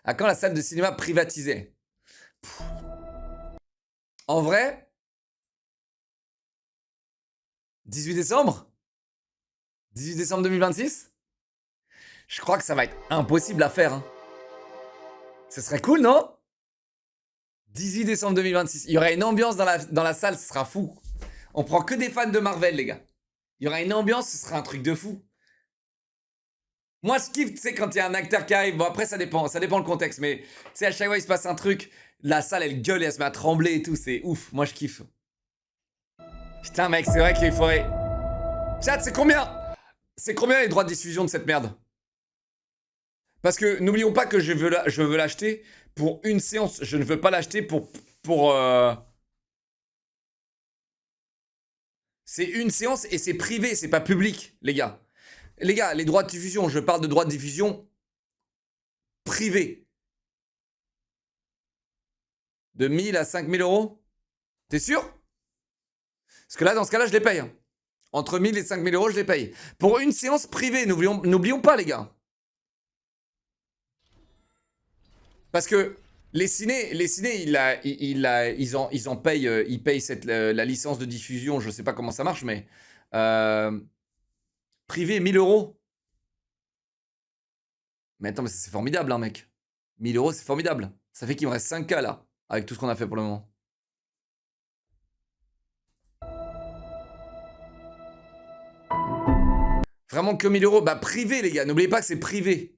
À quand la salle de cinéma privatisée? En vrai, 18 décembre 18 décembre 2026? Je crois que ça va être impossible à faire. Hein. Ce serait cool, non? 18 décembre 2026. Il y aurait une ambiance dans la salle, ce sera fou. On prend que des fans de Marvel, les gars. Il y aura une ambiance, ce sera un truc de fou. Moi, je kiffe, tu sais, quand il y a un acteur qui arrive. Bon, après, ça dépend le contexte. Mais, tu sais, à chaque fois, il se passe un truc. La salle, elle gueule et elle se met à trembler et tout. C'est ouf. Moi, je kiffe. Putain, mec, c'est vrai qu'il faudrait. Chat, c'est combien? C'est combien les droits de diffusion de cette merde? Parce que n'oublions pas que je veux l'acheter pour une séance. Je ne veux pas l'acheter pour. C'est une séance et c'est privé, c'est pas public, les gars. Les gars, les droits de diffusion, je parle de droits de diffusion privés. De 1000 à 5000 euros? T'es sûr? Parce que là, dans ce cas-là, je les paye. Hein. Entre 1000 et 5000 euros, je les paye. Pour une séance privée, n'oublions pas, les gars. Parce que les ciné, ils en payent, ils payent la licence de diffusion. Je sais pas comment ça marche, mais privé 1000 euros. Mais attends, mais c'est formidable, hein, mec. 1000 euros, c'est formidable. Ça fait qu'il me reste 5K là, avec tout ce qu'on a fait pour le moment. Vraiment que 1000 euros. Bah, privé, les gars. N'oubliez pas que c'est privé.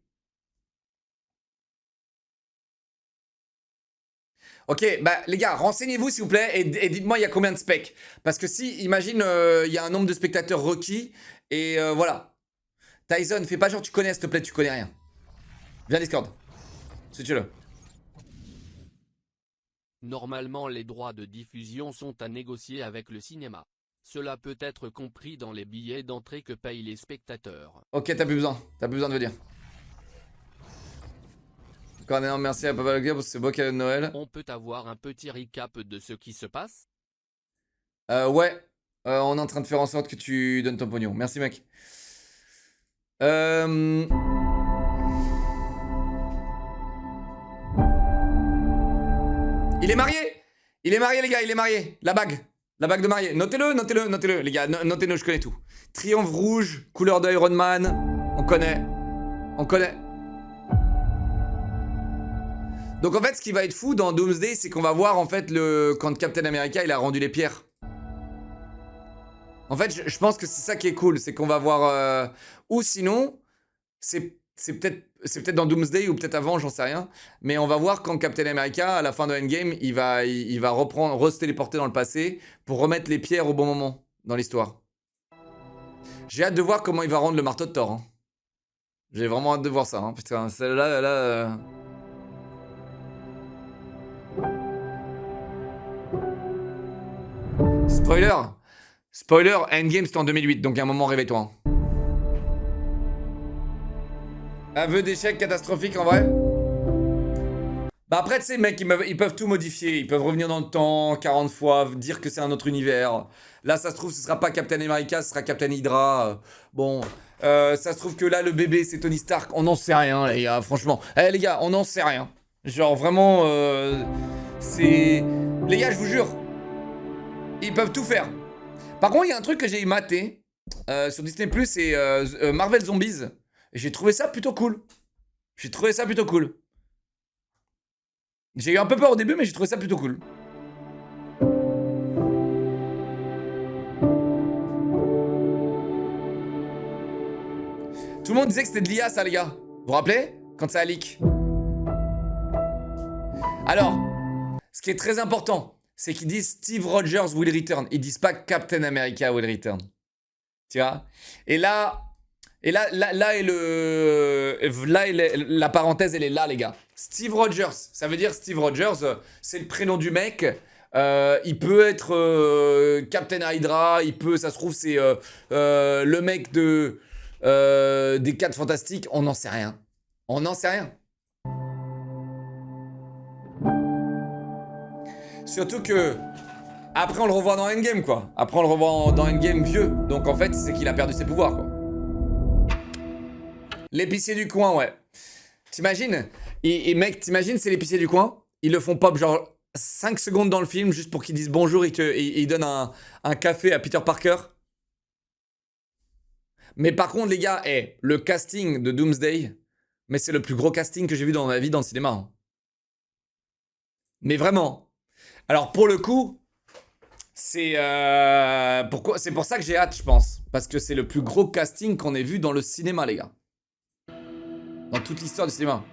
Ok, bah les gars, renseignez-vous s'il vous plaît et dites-moi il y a combien de specs. Parce que si, imagine, il y a un nombre de spectateurs requis et voilà. Tyson, fais pas genre tu connais s'il te plaît, tu connais rien. Viens Discord. Si tu veux. Normalement les droits de diffusion sont à négocier avec le cinéma. Cela peut être compris dans les billets d'entrée que payent les spectateurs. Ok, t'as plus besoin de me dire. Encore un énorme merci à Papa Logia pour ce beau cadeau de Noël. On peut avoir un petit recap de ce qui se passe? Ouais, on est en train de faire en sorte que tu donnes ton pognon. Merci mec. Il est marié. Il est marié les gars, il est marié. La bague de mariée. Notez-le les gars, notez-le, je connais tout. Triomphe rouge, couleur de Iron Man. On connaît. Donc en fait, ce qui va être fou dans Doomsday, c'est qu'on va voir en fait quand Captain America il a rendu les pierres. En fait, je pense que c'est ça qui est cool, c'est qu'on va voir. Ou sinon, c'est peut-être dans Doomsday ou peut-être avant, j'en sais rien. Mais on va voir quand Captain America, à la fin de Endgame, il va se téléporter dans le passé pour remettre les pierres au bon moment dans l'histoire. J'ai hâte de voir comment il va rendre le marteau de Thor. Hein. J'ai vraiment hâte de voir ça. Hein. Putain, celle-là. Spoiler, Endgame c'était en 2008, donc à un moment réveille-toi. Hein. Aveu d'échec catastrophique en vrai. Bah après tu sais mec, ils peuvent tout modifier, ils peuvent revenir dans le temps 40 fois, dire que c'est un autre univers. Là ça se trouve ce sera pas Captain America, ce sera Captain Hydra. Bon, ça se trouve que là le bébé c'est Tony Stark, on n'en sait rien les gars, franchement. Eh les gars, on n'en sait rien. Genre vraiment, c'est... Les gars je vous jure, ils peuvent tout faire. Par contre, il y a un truc que j'ai maté sur Disney+, c'est Marvel Zombies. Et j'ai trouvé ça plutôt cool. J'ai eu un peu peur au début, mais j'ai trouvé ça plutôt cool. Tout le monde disait que c'était de l'IA, ça, les gars. Vous vous rappelez? Quand ça a leak. Alors, ce qui est très important, c'est qu'ils disent Steve Rogers will return. Ils disent pas Captain America will return. Tu vois? Et là la parenthèse, elle est là, les gars. Steve Rogers, ça veut dire Steve Rogers, c'est le prénom du mec. Il peut être Captain Hydra, ça se trouve, c'est le mec des 4 Fantastiques. On n'en sait rien. Surtout que après on le revoit dans Endgame quoi. Après on le revoit dans Endgame vieux. Donc en fait c'est qu'il a perdu ses pouvoirs quoi. L'épicier du coin ouais. T'imagines? Et mec, t'imagines, c'est l'épicier du coin. Ils le font pop genre 5 secondes dans le film juste pour qu'ils disent bonjour et ils donnent un café à Peter Parker. Mais par contre, les gars, le casting de Doomsday, mais c'est le plus gros casting que j'ai vu dans ma vie dans le cinéma, hein. Mais vraiment. Alors pour le coup, c'est pour ça que j'ai hâte, je pense. Parce que c'est le plus gros casting qu'on ait vu dans le cinéma, les gars. Dans toute l'histoire du cinéma.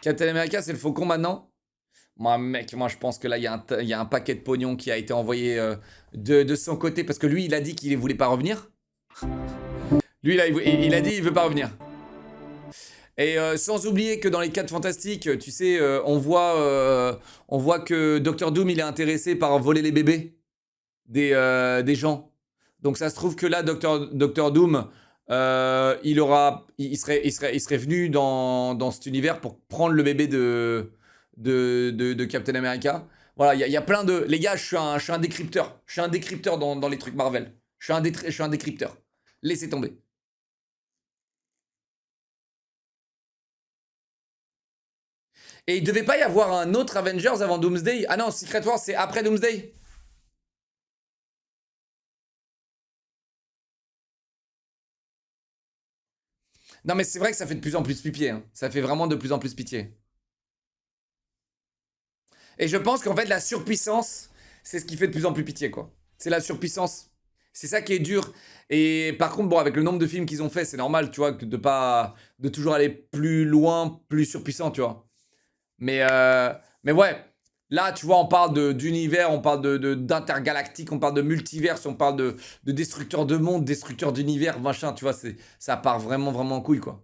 Captain America, c'est le faucon maintenant? Moi, mec, moi je pense que là, il y a un paquet de pognon qui a été envoyé de son côté. Parce que lui, il a dit qu'il ne voulait pas revenir. Lui, là, il a dit qu'il veut pas revenir. Et sans oublier que dans les 4 fantastiques, tu sais, on voit que Docteur Doom, il est intéressé par voler les bébés des gens. Donc ça se trouve que là, Docteur Doom, il serait venu dans cet univers pour prendre le bébé de Captain America. Voilà, il y a plein de... Les gars, je suis un décrypteur. Je suis un décrypteur dans les trucs Marvel. Je suis un décrypteur. Laissez tomber. Et il devait pas y avoir un autre Avengers avant Doomsday? Ah non, Secret Wars, c'est après Doomsday? Non, mais c'est vrai que ça fait de plus en plus pitié, hein. Ça fait vraiment de plus en plus pitié. Et je pense qu'en fait, la surpuissance, c'est ce qui fait de plus en plus pitié, quoi. C'est la surpuissance. C'est ça qui est dur. Et par contre, bon, avec le nombre de films qu'ils ont fait, c'est normal, tu vois, de toujours aller plus loin, plus surpuissant, tu vois. Mais, euh, mais ouais, là, tu vois, on parle d'univers, on parle d'intergalactique, on parle de multiverse, on parle de destructeurs de monde, destructeurs d'univers, machin, tu vois, ça part vraiment, vraiment en couille, quoi.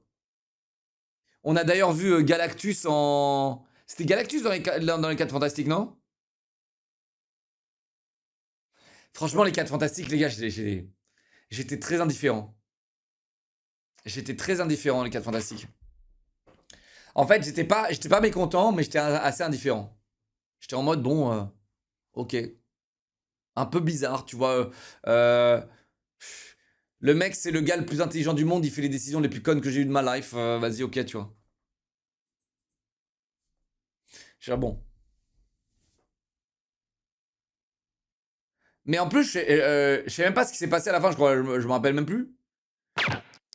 On a d'ailleurs vu Galactus en... C'était Galactus dans les 4 Fantastiques, non? Franchement, les 4 Fantastiques, les gars, j'étais très indifférent. J'étais très indifférent, les 4 Fantastiques. En fait, j'étais pas mécontent, mais j'étais assez indifférent. J'étais en mode, bon, ok. Un peu bizarre, tu vois. Le mec, c'est le gars le plus intelligent du monde, il fait les décisions les plus connes que j'ai eues de ma life. Vas-y, ok, tu vois. Je suis bon. Mais en plus, je sais même pas ce qui s'est passé à la fin, je crois. Je me rappelle même plus.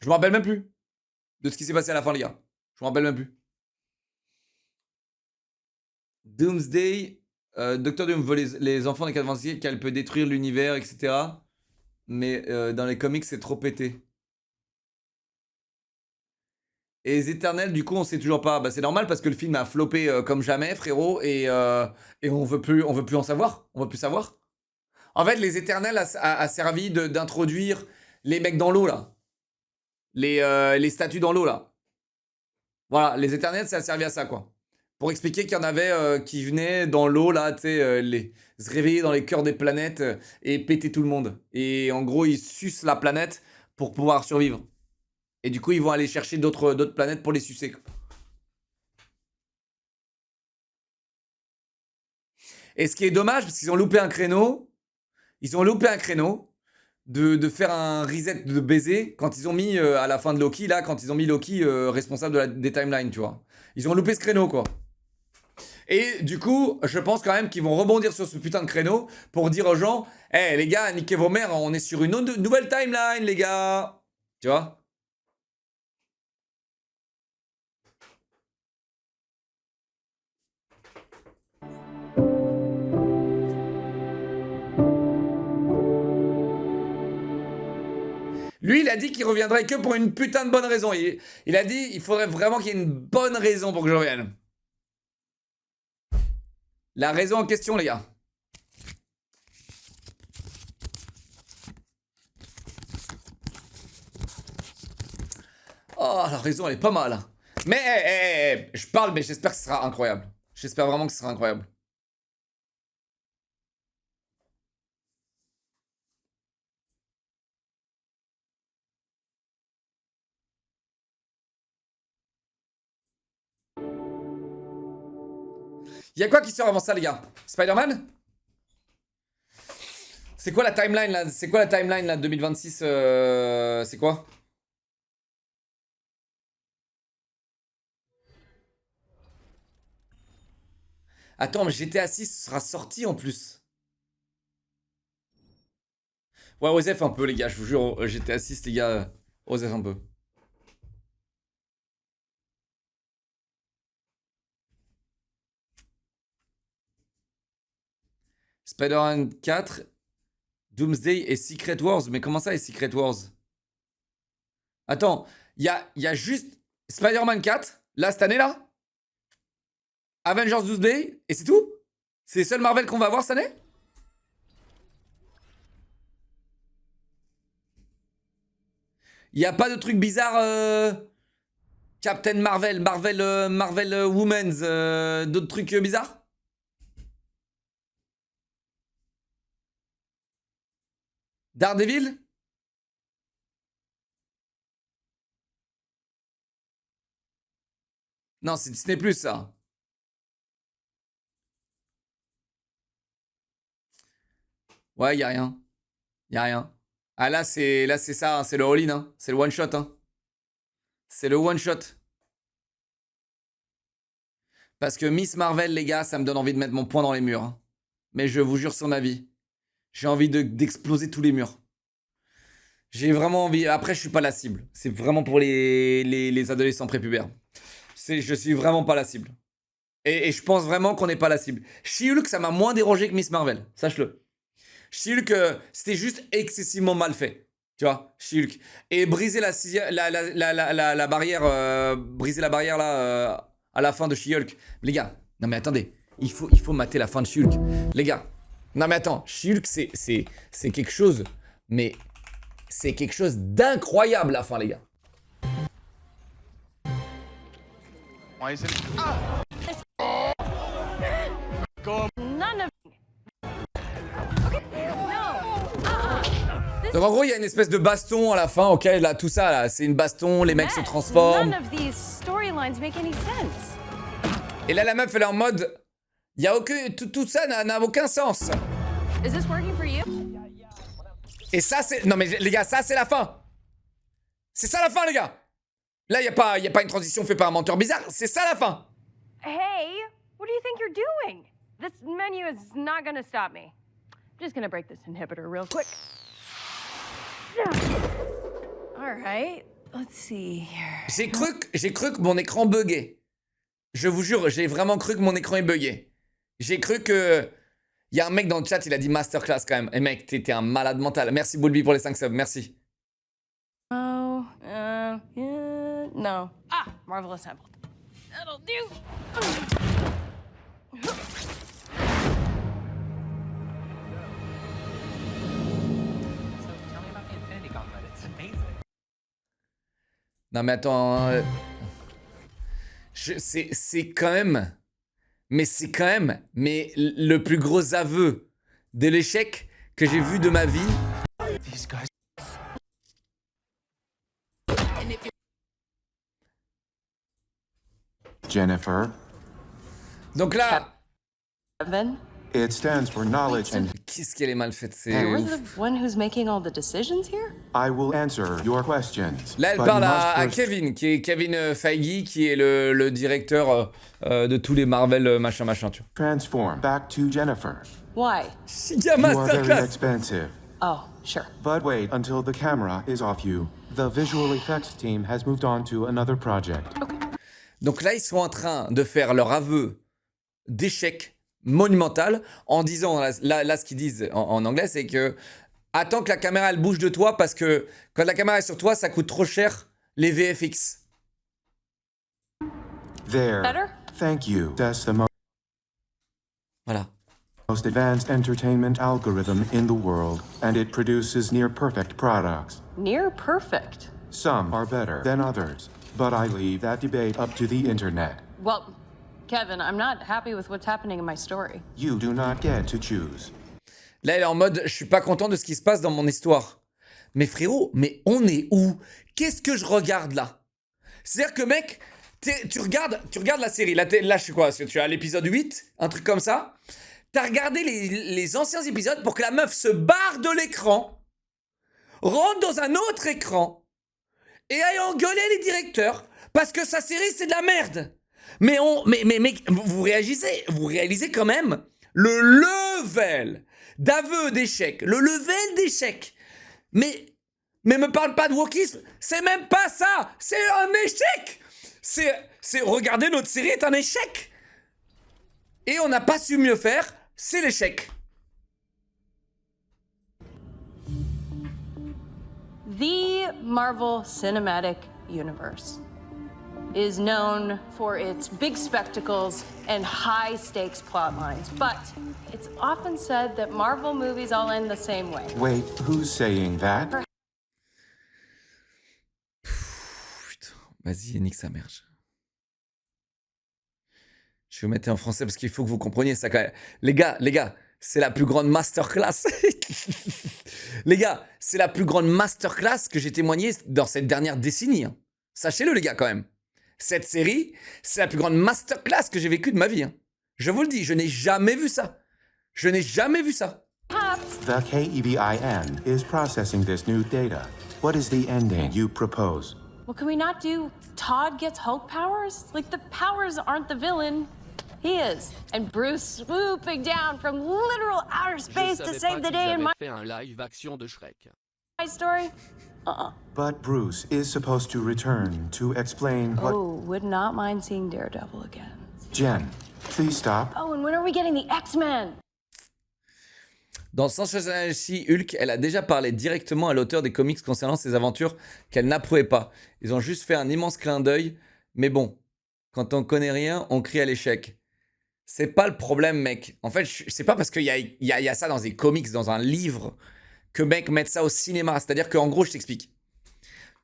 Je me rappelle même plus de ce qui s'est passé à la fin, les gars. Je me rappelle même plus. Doomsday, Docteur Doom veut les enfants des 4 fantastiques, qu'elle peut détruire l'univers, etc. Mais dans les comics, c'est trop pété. Et les Éternels, du coup, on sait toujours pas. Bah, c'est normal parce que le film a floppé comme jamais, frérot, et on veut plus en savoir. On veut plus savoir. En fait, les Éternels a servi d'introduire les mecs dans l'eau, là. Les statues dans l'eau, là. Voilà, les Éternels, ça a servi à ça, quoi. Pour expliquer qu'il y en avait qui venaient dans l'eau, là, tu sais, se réveiller dans les cœurs des planètes et péter tout le monde. Et en gros, ils sucent la planète pour pouvoir survivre. Et du coup, ils vont aller chercher d'autres planètes pour les sucer. Et ce qui est dommage, parce qu'ils ont loupé un créneau, ils ont loupé un créneau de faire un reset de baiser quand ils ont mis à la fin de Loki, là, quand ils ont mis Loki responsable des timelines, tu vois. Ils ont loupé ce créneau, quoi. Et du coup, je pense quand même qu'ils vont rebondir sur ce putain de créneau pour dire aux gens, hé les gars, niquez vos mères, on est sur une nouvelle timeline, les gars. Tu vois? Lui, il a dit qu'il reviendrait que pour une putain de bonne raison. Il a dit il faudrait vraiment qu'il y ait une bonne raison pour que je revienne. La raison en question, les gars. Oh, la raison, elle est pas mal, hein. Mais je parle, mais j'espère que ce sera incroyable. J'espère vraiment que ce sera incroyable. Il y a quoi qui sort avant ça, les gars? Spider-Man? C'est quoi la timeline là? C'est quoi la timeline là 2026 C'est quoi? Attends, mais GTA 6 sera sorti en plus. Ouais, Osef un peu, les gars, je vous jure, GTA 6, les gars, Osef un peu. Spider-Man 4, Doomsday et Secret Wars. Mais comment ça, les Secret Wars? Attends, il y a juste Spider-Man 4, là, cette année-là? Avengers Doomsday, et c'est tout? C'est les seuls Marvel qu'on va avoir cette année? Il n'y a pas de truc bizarre Captain Marvel, Marvel Women's, d'autres trucs bizarres? Daredevil? Non, c'est Disney Plus ça. Ouais, y a rien. Y a rien. Ah là c'est ça, hein, c'est le all-in, hein. C'est le one shot, hein. C'est le one shot. Parce que Miss Marvel, les gars, ça me donne envie de mettre mon poing dans les murs, hein. Mais je vous jure sur ma vie, j'ai envie d'exploser tous les murs. J'ai vraiment envie. Après, je suis pas la cible. C'est vraiment pour les adolescents prépubères. Je suis vraiment pas la cible. Et je pense vraiment qu'on n'est pas la cible. She-Hulk, ça m'a moins dérangé que Miss Marvel. Sache-le. She-Hulk, c'était juste excessivement mal fait. Tu vois, She-Hulk. Et briser la barrière, briser la barrière là, à la fin de She-Hulk. Les gars, non mais attendez. Il faut mater la fin de She-Hulk. Les gars, non mais attends. She-Hulk, c'est quelque chose. Mais c'est quelque chose d'incroyable la fin, les gars. Why is it? None of. Okay. No. Donc en gros, il y a une espèce de baston à la fin, ok, là, tout ça, là, c'est une baston, les mecs se transforment. None of these storylines make any sense. Et là, la meuf, elle est en mode, il y a aucun, tout ça n'a aucun sens. Is this working for you? Et ça, c'est, non mais les gars, ça, c'est la fin. C'est ça la fin, les gars. Là, il y a pas une transition faite par un menteur bizarre, c'est ça la fin. Hey, what do you think you're doing? This menu is not gonna stop me. I'm just gonna break this inhibitor real quick. All right, let's see here. J'ai cru que mon écran buguait. Je vous jure, j'ai vraiment cru que mon écran est bugué. J'ai cru que... Il y a un mec dans le chat, il a dit masterclass quand même. Et mec, t'es un malade mental. Merci Bulby pour les 5 subs, merci. Oh, yeah, no. Ah, Marvel Assembled. That'll do. Tell me about the Infinity Gauntlet. It's amazing. Non mais attends, c'est quand même... Mais c'est quand même le plus gros aveu de l'échec que j'ai vu de ma vie. These guys. Jennifer, Donc là, Kevin? it stands for knowledge and qu'est-ce qu'elle est mal faite, c'est You're ouf. the one who's making all the decisions here? I will answer your questions. Là, elle but parle you à must first Kevin, qui est Kevin Feige, qui est le directeur de tous les Marvel machin, tu vois. transform back to Jennifer. Why? Giga You are very masterclass. expensive. Oh, sure. But wait until the camera is off you. The visual effects team has moved on to another project. Donc là, ils sont en train de faire leur aveu d'échec monumental en disant, là ce qu'ils disent en anglais, c'est que attends que la caméra elle bouge de toi parce que quand la caméra est sur toi, ça coûte trop cher les VFX. There. Better? Thank you. That's the Voilà. most advanced entertainment algorithm in the world, and it produces near perfect products. Near perfect. Some are better than others, but I leave that debate up to the internet. Well, Kevin, I'm not happy with what's happening in my story. You do not get to choose. Là, elle est en mode, je suis pas content de ce qui se passe dans mon histoire. Mais frérot, mais on est où? Qu'est-ce que je regarde là? C'est-à-dire que mec, tu regardes la série. Là, je sais quoi? Parce que tu as l'épisode 8, un truc comme ça. T'as regardé les anciens épisodes pour que la meuf se barre de l'écran, rentre dans un autre écran et aille engueuler les directeurs parce que sa série c'est de la merde. Mais vous réalisez quand même le level d'aveu d'échec, le level d'échec. Mais me parle pas de wokisme, c'est même pas ça, c'est un échec. Regarder notre série est un échec. Et on n'a pas su mieux faire, c'est l'échec. The Marvel Cinematic Universe is known for its big spectacles and high stakes plot lines, but it's often said that Marvel movies all end the same way. Wait, who's saying that? Putain, vas-y, nique sa mère. Je vais vous mettre en français parce qu'il faut que vous compreniez ça quand même. Les gars, c'est la plus grande masterclass. Les gars, c'est la plus grande masterclass que j'ai témoignée dans cette dernière décennie. Hein. Sachez-le, les gars, quand même. Cette série, c'est la plus grande masterclass que j'ai vécue de ma vie. Hein. Je vous le dis, je n'ai jamais vu ça. Je n'ai jamais vu ça. The KEVIN is processing this new data. What is the ending you propose? Well, can we not do Todd gets Hulk powers? Like, the powers aren't the villain. He is. And Bruce swooping down from literal outer space to save the day in my fait un live action de Shrek. story? But Bruce is supposed to return to explain what... Oh, would not mind seeing Daredevil again. Jen, please stop. Oh, and when are we getting the X-Men? Dans Sensationality Hulk, elle a déjà parlé directement à l'auteur des comics concernant ses aventures qu'elle n'approuvait pas. Ils ont juste fait un immense clin d'œil. Mais bon, quand on connaît rien, on crie à l'échec. C'est pas le problème, mec. En fait, c'est pas parce qu'il y a ça dans des comics, dans un livre, que mec mettent ça au cinéma. C'est-à-dire qu'en gros, je t'explique.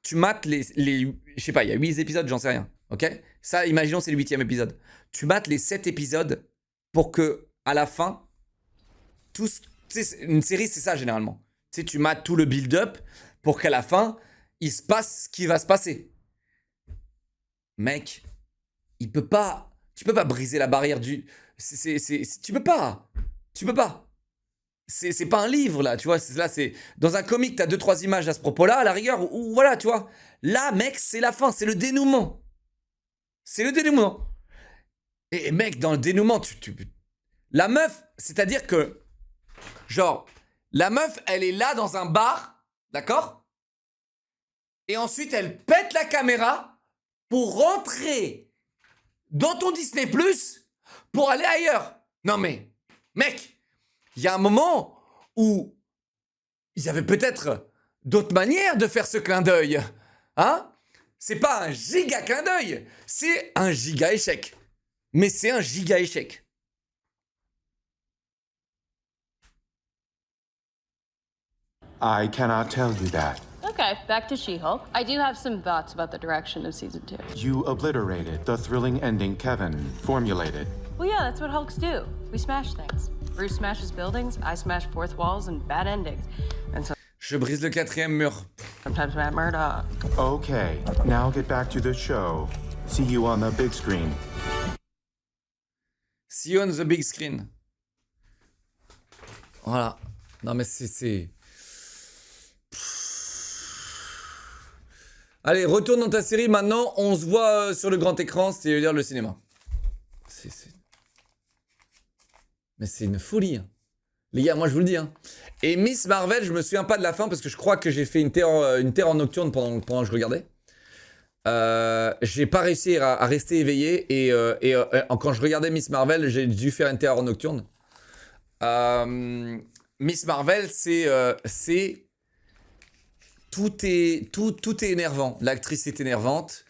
Tu mates les je sais pas, il y a 8 épisodes, j'en sais rien. Ok? Ça, imaginons, c'est le 8e épisode. Tu mates les 7 épisodes pour que, à la fin, tous. Tu sais, une série, c'est ça généralement. Tu sais, tu mates tout le build-up pour qu'à la fin, il se passe ce qui va se passer. Mec, tu peux pas briser la barrière du. Tu peux pas. C'est pas un livre là, tu vois. Là, c'est dans un comic, t'as 2-3 images à ce propos-là, à la rigueur, ou voilà, tu vois. Là, mec, c'est la fin, c'est le dénouement. C'est le dénouement. Et mec, dans le dénouement, la meuf, c'est-à-dire que. Genre, la meuf, elle est là dans un bar, d'accord? Et ensuite, elle pète la caméra pour rentrer dans ton Disney+, pour aller ailleurs. Non mais, mec, il y a un moment où il y avait peut-être d'autres manières de faire ce clin d'œil. Hein? C'est pas un giga clin d'œil, c'est un giga échec. Mais c'est un giga échec. I cannot tell you that. Okay, back to She-Hulk. I do have some thoughts about the direction of season 2. You obliterated the thrilling ending Kevin formulated. Well, yeah, that's what Hulks do. We smash things. Bruce smashes buildings, I smash fourth walls and bad endings. And Je brise le 4e mur. sometimes Matt Murdock. Okay, now get back to the show. See you on the big screen. See you on the big screen. Voilà. Non mais c'est... Allez, retourne dans ta série maintenant. On se voit sur le grand écran, c'est-à-dire le cinéma. Mais c'est une folie. Hein. Les gars, moi je vous le dis. Hein. Et Miss Marvel, je me souviens pas de la fin parce que je crois que j'ai fait une terreur nocturne pendant que je regardais. J'ai pas réussi à rester éveillé et quand je regardais Miss Marvel, j'ai dû faire une terreur nocturne. Miss Marvel, c'est tout est énervant. L'actrice est énervante,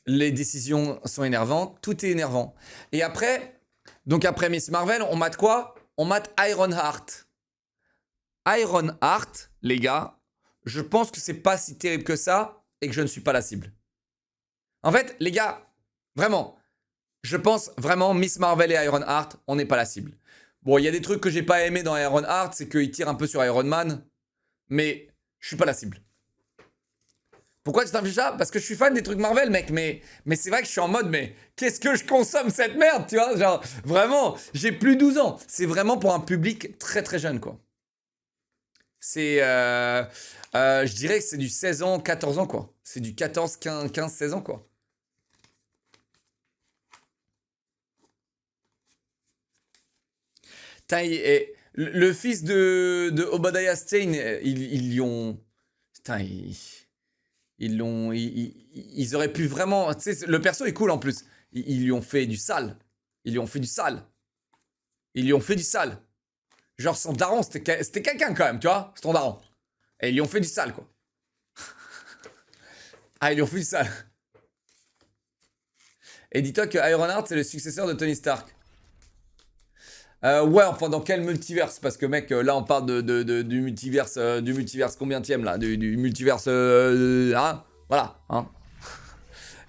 les décisions sont énervantes, tout est énervant. Et après Miss Marvel, on mate quoi? On mate Ironheart. Ironheart, les gars, je pense que c'est pas si terrible que ça et que je ne suis pas la cible. En fait, les gars, vraiment, je pense vraiment Miss Marvel et Ironheart, on n'est pas la cible. Bon, il y a des trucs que j'ai pas aimé dans Ironheart, c'est qu'il tire un peu sur Iron Man, mais je suis pas la cible. Pourquoi tu t'infliges ça? Parce que je suis fan des trucs Marvel, mec, mais c'est vrai que je suis en mode, mais qu'est-ce que je consomme cette merde, tu vois? Genre, vraiment, j'ai plus 12 ans. C'est vraiment pour un public très très jeune, quoi. C'est, je dirais que c'est du 16 ans, 14 ans, quoi. C'est du 14, 15, 16 ans, quoi. Putain, le fils de Obadiah Stane, ils lui ont... Putain, ils l'ont... Ils auraient pu vraiment... Tu sais, le perso est cool en plus. Ils lui ont fait du sale. Ils lui ont fait du sale. Ils lui ont fait du sale. Genre son daron, c'était quelqu'un quand même, tu vois. C'est ton daron. Et ils lui ont fait du sale, quoi. Ah, ils lui ont fait du sale. Et dis-toi que Ironheart, c'est le successeur de Tony Stark. Ouais, enfin, dans quel multiverse? Parce que, mec, là, on parle du multiverse combienième, là? Du multiverse... hein? Voilà, hein?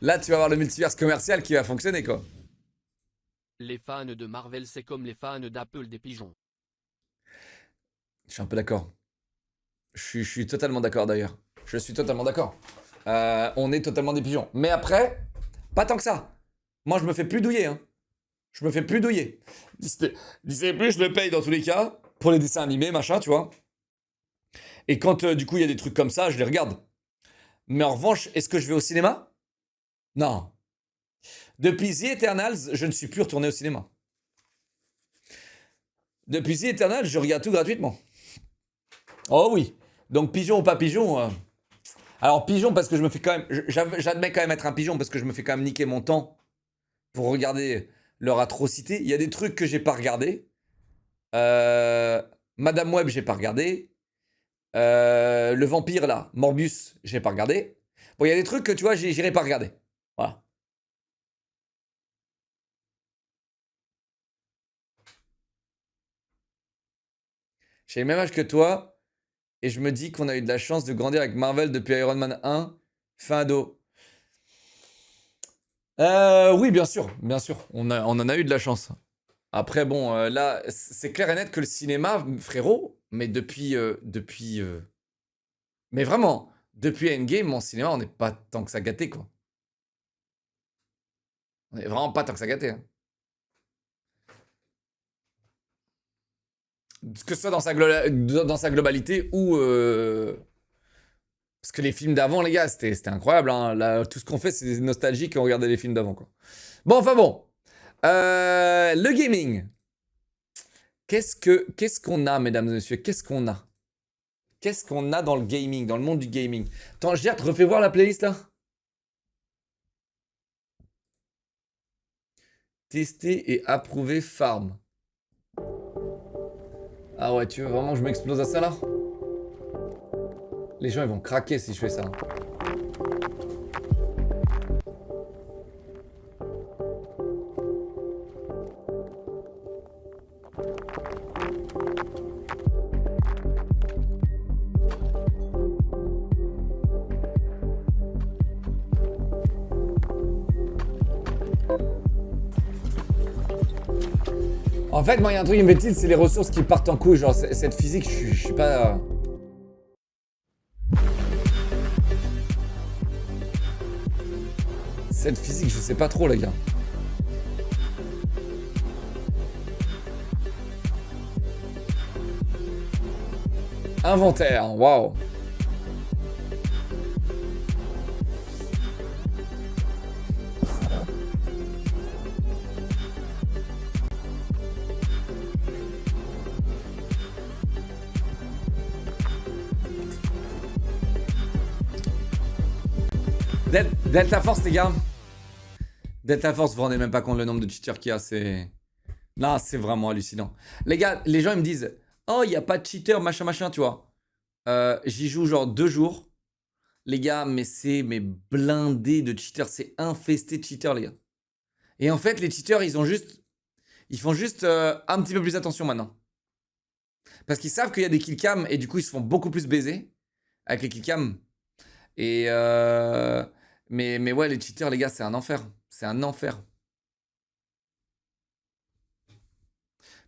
Là, tu vas avoir le multiverse commercial qui va fonctionner, quoi. Les fans de Marvel, c'est comme les fans d'Apple des pigeons. Je suis un peu d'accord. Je suis totalement d'accord, d'ailleurs. Je suis totalement d'accord. On est totalement des pigeons. Mais après, pas tant que ça. Moi, je me fais plus douiller, hein. Je me fais plus douiller. Disney Plus, je le paye dans tous les cas, pour les dessins animés, machin, tu vois. Et quand, du coup, il y a des trucs comme ça, je les regarde. Mais en revanche, est-ce que je vais au cinéma? Non. Depuis The Eternals, je ne suis plus retourné au cinéma. Depuis The Eternals, je regarde tout gratuitement. Oh oui. Donc, pigeon ou pas pigeon... Alors, pigeon, parce que je me fais quand même... J'admets quand même être un pigeon, parce que je me fais quand même niquer mon temps pour regarder leur atrocité. Il y a des trucs que j'ai pas regardé. Madame Web, j'ai pas regardé. Le vampire, là, Morbius, j'ai pas regardé. Bon, il y a des trucs que, tu vois, j'irai pas regarder. Voilà. J'ai le même âge que toi, et je me dis qu'on a eu de la chance de grandir avec Marvel depuis Iron Man 1, fin ado. Oui, bien sûr, bien sûr. On en a eu de la chance. Après, bon, là, c'est clair et net que le cinéma, frérot, mais mais vraiment, depuis Endgame, mon cinéma, on n'est pas tant que ça gâté, quoi. On est vraiment pas tant que ça gâté, hein. Que ce soit dans sa globalité ou... Parce que les films d'avant, les gars, c'était incroyable, hein. Là, tout ce qu'on fait, c'est des nostalgiques et on regardait les films d'avant, quoi. Bon, enfin bon. Le gaming. Qu'est-ce qu'on a, mesdames et messieurs? Qu'est-ce qu'on a? Qu'est-ce qu'on a dans le gaming, dans le monde du gaming? Attends, Gert, refais voir la playlist, là. Tester et approuver Farm. Ah ouais, tu veux vraiment que je m'explose à ça, là? Les gens, ils vont craquer si je fais ça. En fait, moi, il y a un truc qui me fait tilt, c'est les ressources qui partent en couille. Genre, cette physique, je suis pas... Cette physique, je sais pas trop, les gars. Inventaire, waouh. Delta Force, les gars. Delta Force, vous vous rendez même pas compte le nombre de cheaters qu'il y a, c'est... Non, c'est vraiment hallucinant. Les gars, les gens ils me disent, oh, il n'y a pas de cheater, machin, machin, tu vois. J'y joue genre 2 jours. Les gars, mais c'est blindé de cheaters, c'est infesté de cheaters, les gars. Et en fait, les cheaters, ils font juste un petit peu plus attention maintenant. Parce qu'ils savent qu'il y a des killcams et du coup, ils se font beaucoup plus baiser avec les killcams. Et mais ouais, les cheaters, les gars, c'est un enfer. C'est un enfer.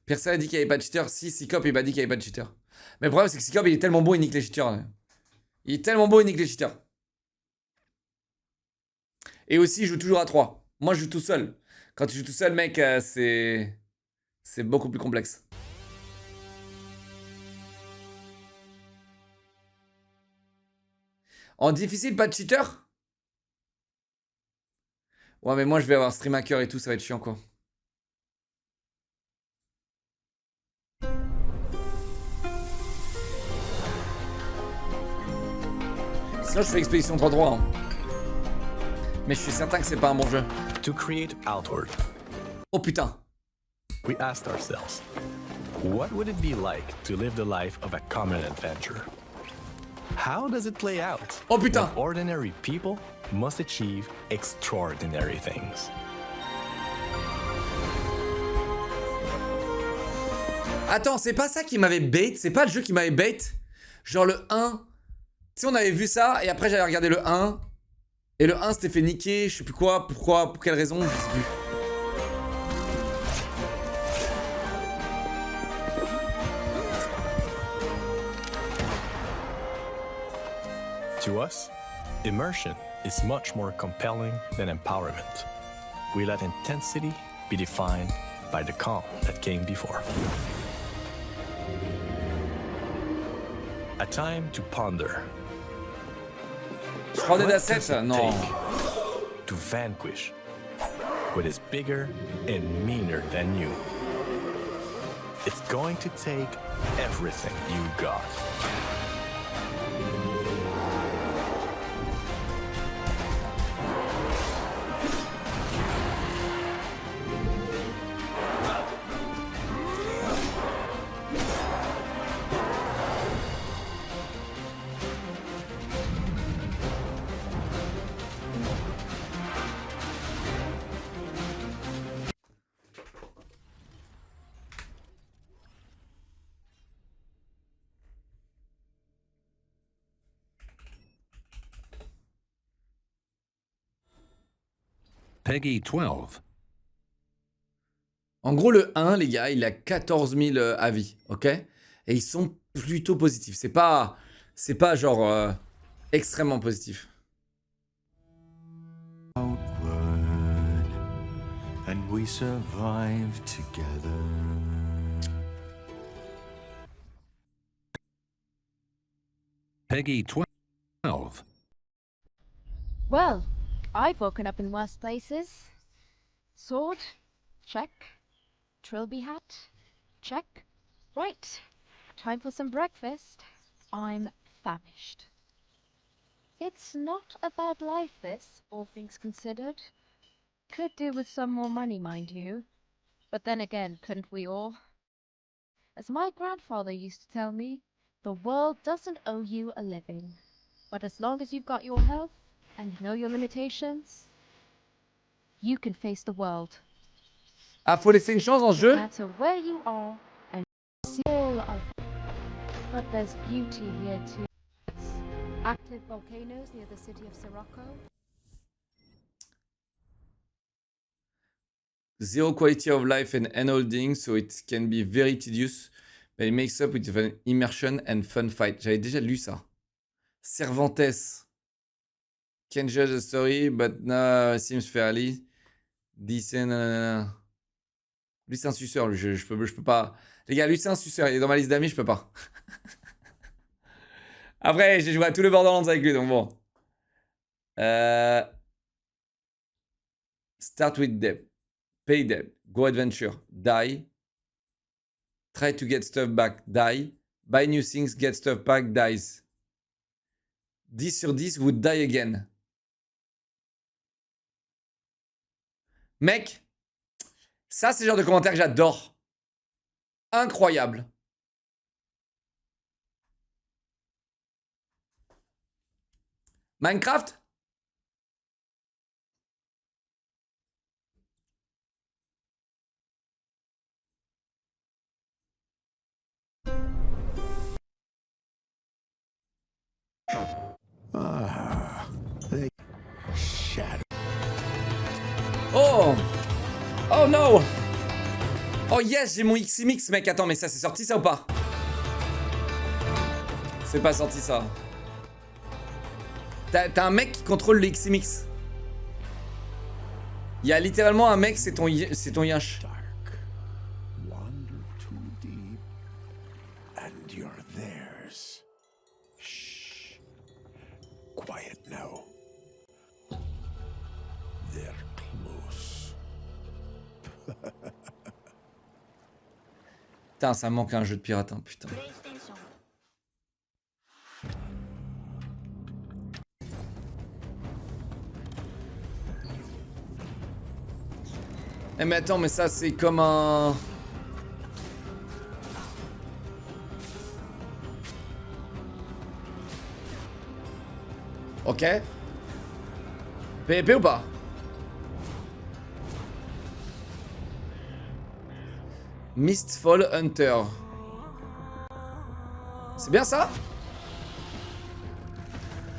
Personne n'a dit qu'il n'y avait pas de cheater. Si, Sikop, il m'a dit qu'il n'y avait pas de cheater. Mais le problème, c'est que Sikop, il est tellement bon, il nique les cheaters. Là. Il est tellement bon, il nique les cheaters. Et aussi, il joue toujours à 3. Moi, je joue tout seul. Quand tu joues tout seul, mec, c'est beaucoup plus complexe. En difficile, pas de cheater? Ouais, mais moi, je vais avoir stream hacker et tout, ça va être chiant, quoi. Sinon, je fais Expédition 3-3. Hein. Mais je suis certain que c'est pas un bon jeu. To create Outward, Oh putain. we asked ourselves, what would it be like to live the life of a common adventure? How does it play out? Oh putain. When ordinary people must achieve extraordinary things. Attends, c'est pas ça qui m'avait bait? C'est pas le jeu qui m'avait bait? Genre le 1. Tu sais, on avait vu ça et après j'avais regardé le 1. Et le 1 s'était fait niquer, je sais plus quoi, pourquoi, pour quelle raison, je sais plus. To us, immersion is much more compelling than empowerment. We let intensity be defined by the calm that came before. A time to ponder. Je crois des What assets, does it non. take to vanquish what is bigger and meaner than you? It's going to take everything you got. Peggy 12. En gros, le 1, les gars, il a 14 000 avis, ok? Et ils sont plutôt positifs. C'est pas genre extrêmement positif. Outward, and we survive together. Peggy 12. Well, I've woken up in worse places. Sword? Check. Trilby hat? Check. Right. Time for some breakfast. I'm famished. It's not a bad life, this, all things considered. Could do with some more money, mind you. But then again, couldn't we all? As my grandfather used to tell me, the world doesn't owe you a living. But as long as you've got your health, and know your limitations, you can face the world. Ah, faut laisser une chance dans ce jeu? No matter where you are and all of it. But there's beauty here too. Active volcanoes near the city of Sirocco. Zero quality of life and holding, so it can be very tedious, but it makes up with an immersion and fun fight. J'avais déjà lu ça. Cervantes. Can judge the story, but no, seems fairly decent. Lui, c'est un suceur, lui. Je peux pas. Les gars, lui, c'est un suceur. Il est dans ma liste d'amis, je peux pas. Après, j'ai joué à tous les Borderlands avec lui, donc bon. Start with debt. Pay debt. Go adventure. Die. Try to get stuff back. Die. Buy new things, get stuff back, dies. 10 sur 10 would die again. Mec, ça c'est le genre de commentaire que j'adore. Incroyable. Minecraft? Ah, they shadow. Oh! Oh no! Oh yes, j'ai mon XMX, mec. Attends, mais ça, c'est sorti ça ou pas? C'est pas sorti ça. T'as un mec qui contrôle le XMX. Il y a littéralement un mec, c'est ton yinch. Dark. Wander too deep, and you're theirs. Shh. Quiet now. They're close. Putain, ça manque un jeu de pirate, hein, putain. Eh mais attends, mais ça c'est comme un... Ok. PvP ou pas? Mistfall Hunter. C'est bien ça?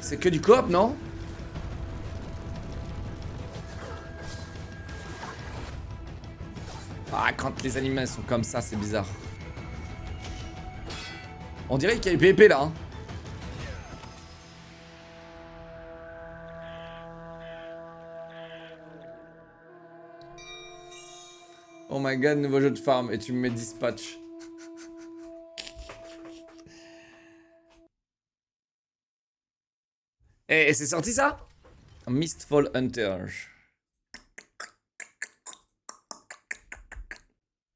C'est que du coop, non? Ah, quand les animaux sont comme ça, c'est bizarre. On dirait qu'il y a du PvP là. Hein. Oh my god, nouveau jeu de farm. Et tu me mets dispatch. Et c'est sorti ça? Mistfall Hunter.